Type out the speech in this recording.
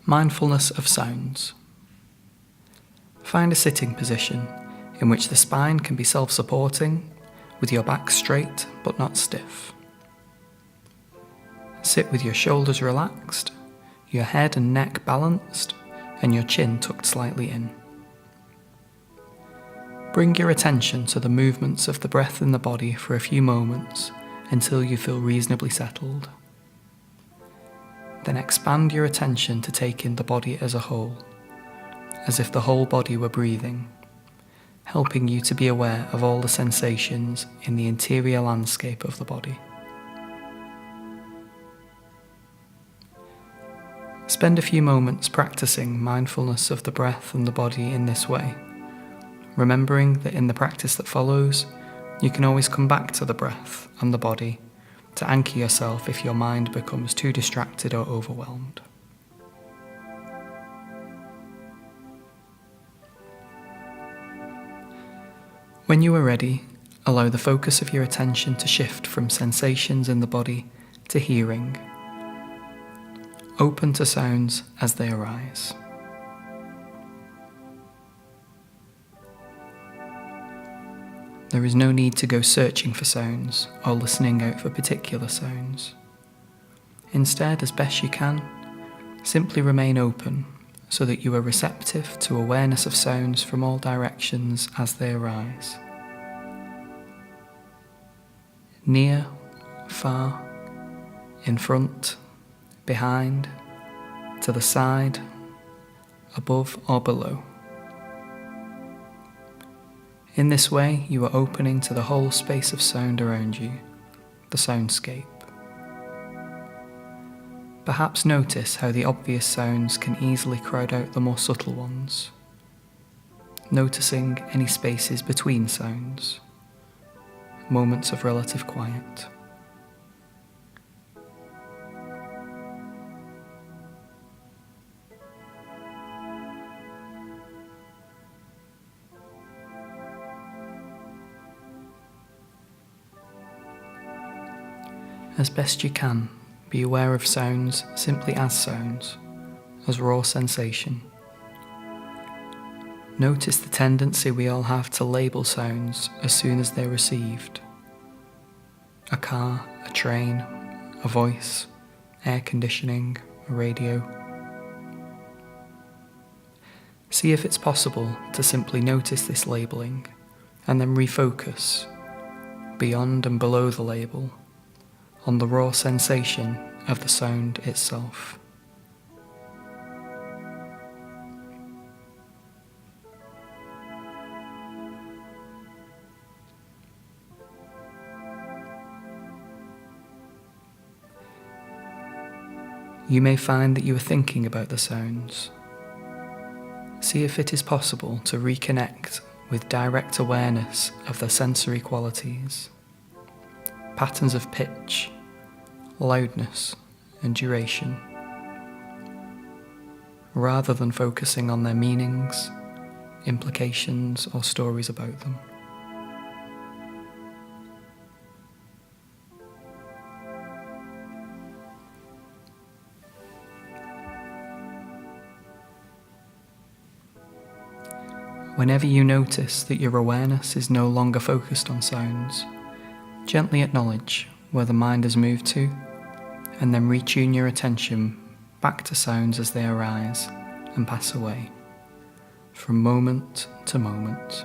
Mindfulness of sounds. Find a sitting position in which the spine can be self-supporting, with your back straight but not stiff. Sit with your shoulders relaxed, your head and neck balanced, and your chin tucked slightly in. Bring your attention to the movements of the breath in the body for a few moments until you feel reasonably settled. Then expand your attention to take in the body as a whole, as if the whole body were breathing, helping you to be aware of all the sensations in the interior landscape of the body. Spend a few moments practicing mindfulness of the breath and the body in this way, remembering that in the practice that follows, you can always come back to the breath and the body to anchor yourself if your mind becomes too distracted or overwhelmed. When you are ready, allow the focus of your attention to shift from sensations in the body to hearing, open to sounds as they arise. There is no need to go searching for sounds or listening out for particular sounds. Instead, as best you can, simply remain open so that you are receptive to awareness of sounds from all directions as they arise. Near, far, in front, behind, to the side, above or below. In this way, you are opening to the whole space of sound around you, the soundscape. Perhaps notice how the obvious sounds can easily crowd out the more subtle ones, noticing any spaces between sounds, moments of relative quiet. As best you can, be aware of sounds simply as sounds, as raw sensation. Notice the tendency we all have to label sounds as soon as they're received. A car, a train, a voice, air conditioning, a radio. See if it's possible to simply notice this labeling and then refocus, beyond and below the label, on the raw sensation of the sound itself. You may find that you are thinking about the sounds. See if it is possible to reconnect with direct awareness of their sensory qualities, patterns of pitch, loudness and duration, rather than focusing on their meanings, implications or stories about them. Whenever you notice that your awareness is no longer focused on sounds, gently acknowledge where the mind has moved to, and then retune your attention back to sounds as they arise and pass away, from moment to moment.